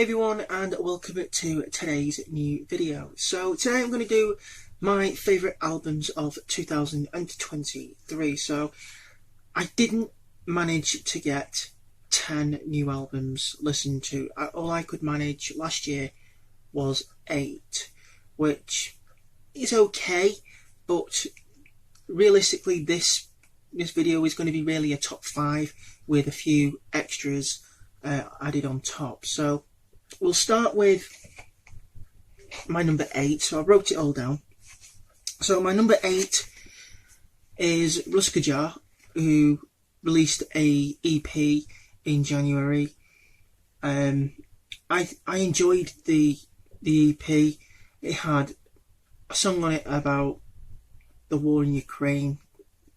everyone, and welcome to today's new video. So today I'm going to do my favourite albums of 2023. So I didn't manage to get 10 new albums listened to. All I could manage last year was 8, which is okay, but realistically this video is going to be really a top 5 with a few extras added on top. So we'll start with my number 8. So I wrote it all down. So my number 8 is Ruskajar, who released a EP in January. I enjoyed the EP. It had a song on it about the war in Ukraine,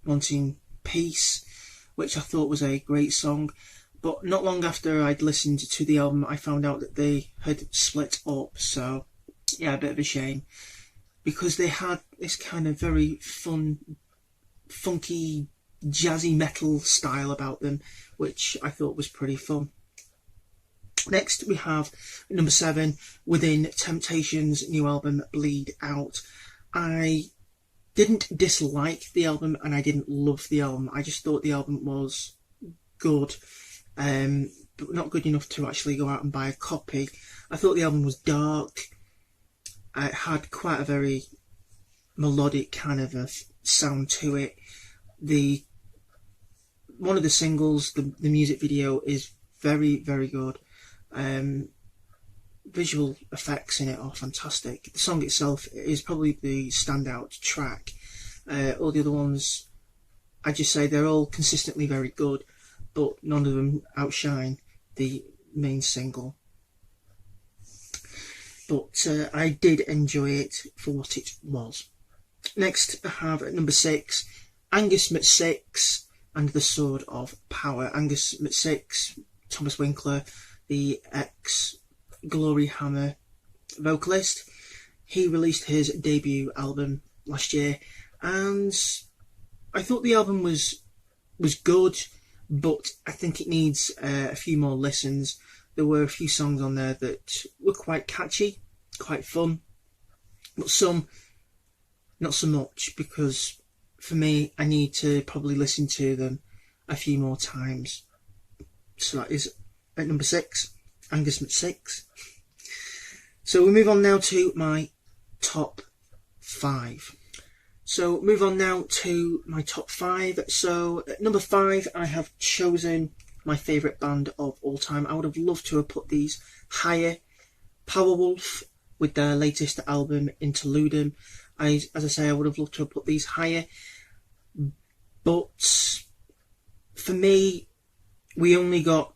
wanting peace, which I thought was a great song. But not long after I'd listened to the album, I found out that they had split up. So, yeah, a bit of a shame. Because they had this kind of very fun, funky, jazzy metal style about them, which I thought was pretty fun. Next, we have number 7, Within Temptation's new album, Bleed Out. I didn't dislike the album and I didn't love the album. I just thought the album was good. But not good enough to actually go out and buy a copy. I thought the album was dark. It had quite a very melodic kind of a sound to it. One of the singles, the music video, is very, very good. Visual effects in it are fantastic. The song itself is probably the standout track. All the other ones, I just say they're all consistently very good, but none of them outshine the main single. But I did enjoy it for what it was. Next, I have at number 6, Angus McSix and the Sword of Power. Angus McSix, Thomas Winkler, the ex-Glory Hammer vocalist. He released his debut album last year, and I thought the album was good, but I think it needs a few more listens. There were a few songs on there that were quite catchy, quite fun, but some not so much, because for me I need to probably listen to them a few more times. So that is at number 6, Angus McSix. So we move on now to my top 5. So move on now to my top 5. So at number 5, I have chosen my favourite band of all time. I would have loved to have put these higher. Powerwolf with their latest album Interludem. As I say, I would have loved to have put these higher. But for me, we only got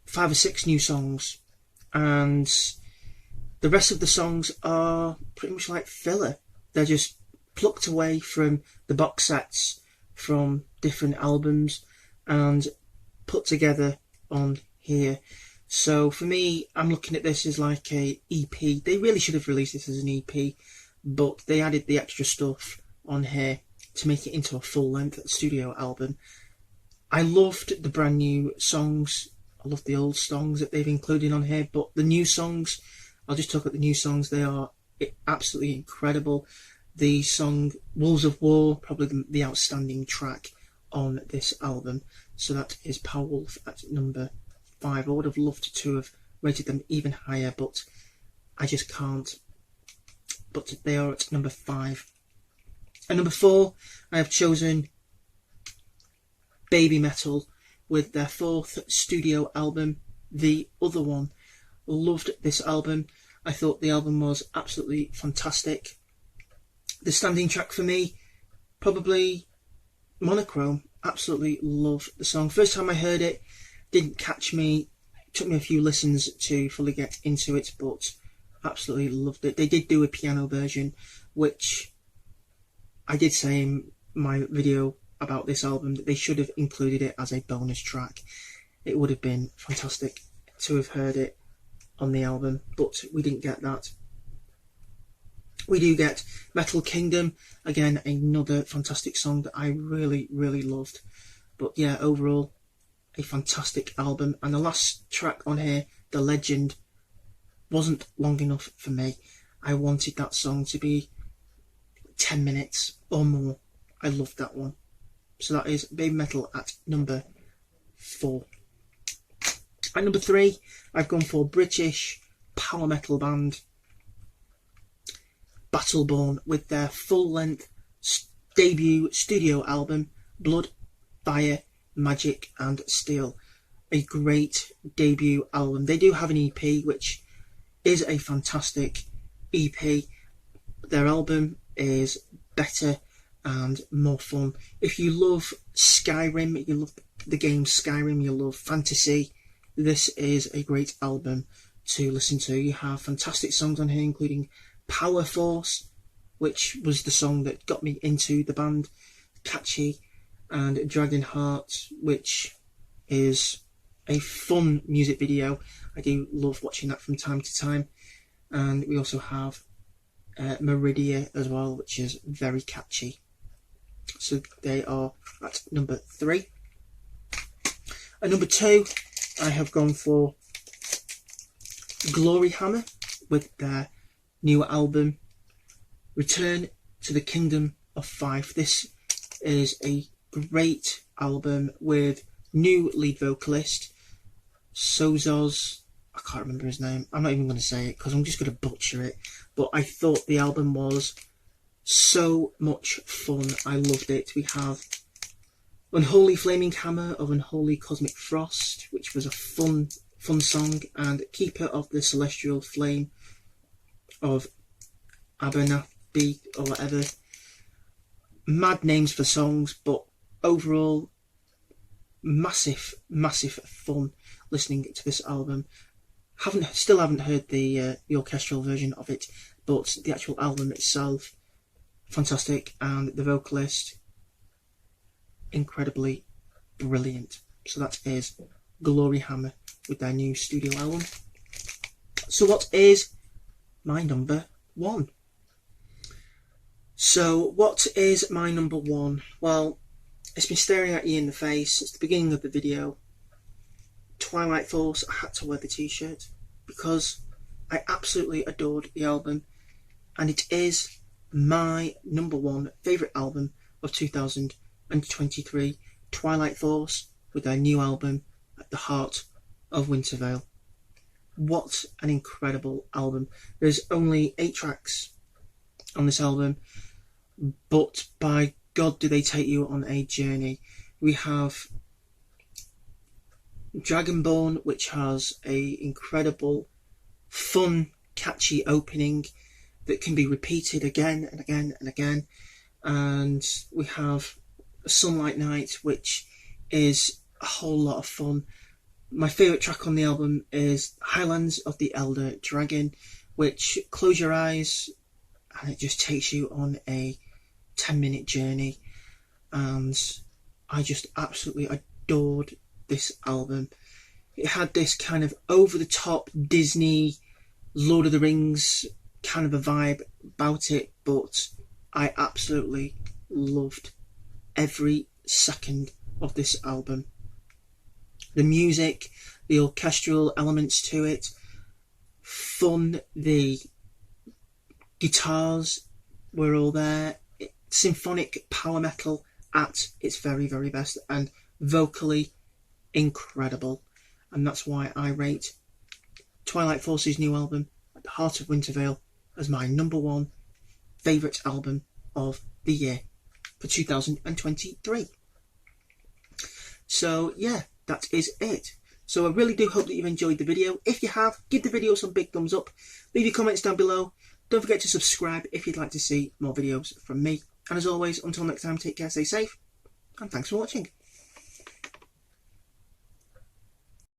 5 or 6 new songs, and the rest of the songs are pretty much like filler. They're just plucked away from the box sets from different albums and put together on here. So for me, I'm looking at this as like a EP. They really should have released this as an EP, but they added the extra stuff on here to make it into a full-length studio album. I loved the brand new songs. I love the old songs that they've included on here, but the new songs, I'll just talk about the new songs. They are absolutely incredible. The song Wolves of War, probably the outstanding track on this album. So that is Powerwolf at number 5. I would have loved to have rated them even higher, but I just can't. But they are at number 5. At number 4, I have chosen Baby Metal with their 4th studio album, The Other One. Loved this album. I thought the album was absolutely fantastic. The standing track for me, probably Monochrome. Absolutely love the song. First time I heard it, didn't catch me. It took me a few listens to fully get into it, but absolutely loved it. They did do a piano version, which I did say in my video about this album that they should have included it as a bonus track. It would have been fantastic to have heard it on the album, but we didn't get that. We do get Metal Kingdom, again another fantastic song that I really, really loved. But yeah, overall a fantastic album. And the last track on here, the legend wasn't long enough for me. I wanted that song to be 10 minutes or more. I loved that one. So that is Baby Metal at number 4. At number 3, I've gone for British power metal band Battleborn with their full-length debut studio album Blood, Fire, Magic and Steel. A great debut album. They do have an EP which is a fantastic EP. Their album is better and more fun. If you love Skyrim, you love the game Skyrim, you love fantasy, this is a great album to listen to. You have fantastic songs on here, including Power Force, which was the song that got me into the band, catchy, and Dragon Heart, which is a fun music video. I do love watching that from time to time. And we also have Meridia as well, which is very catchy. So they are at number 3. At number 2, I have gone for Glory Hammer with their new album Return to the Kingdom of Fife. This is a great album with new lead vocalist Sozos. I can't remember his name. I'm not even going to say it because I'm just going to butcher it. But I thought the album was so much fun. I loved it. We have Unholy Flaming Hammer of Unholy Cosmic Frost, which was a fun song, and Keeper of the Celestial Flame of Abernathy or whatever. Mad names for songs, but overall massive fun listening to this album. Still haven't heard the orchestral version of it, but the actual album itself, fantastic, and the vocalist, incredibly brilliant. So that is Glory Hammer with their new studio album. So what is my number 1? So what is my number 1? Well, it's been staring at you in the face since the beginning of the video. Twilight Force. I had to wear the t-shirt because I absolutely adored the album, and it is my number 1 favourite album of 2023. Twilight Force with their new album At the Heart of Wintervale. What an incredible album. There's only 8 tracks on this album, but by God do they take you on a journey. We have Dragonborn, which has a incredible, fun, catchy opening that can be repeated again and again and again. And we have Sunlight Night, which is a whole lot of fun. My favourite track on the album is Highlands of the Elder Dragon, which close your eyes and it just takes you on a 10-minute journey. And I just absolutely adored this album. It had this kind of over-the-top Disney Lord of the Rings kind of a vibe about it, but I absolutely loved every second of this album. The music, the orchestral elements to it, fun, the guitars were all there, symphonic power metal at its very, very best, and vocally incredible. And that's why I rate Twilight Force's new album At the Heart of Wintervale as my number 1 favourite album of the year for 2023. So yeah, that is it. So I really do hope that you've enjoyed the video. If you have, give the video some big thumbs up. Leave your comments down below. Don't forget to subscribe if you'd like to see more videos from me. And as always, until next time, take care, stay safe, and thanks for watching.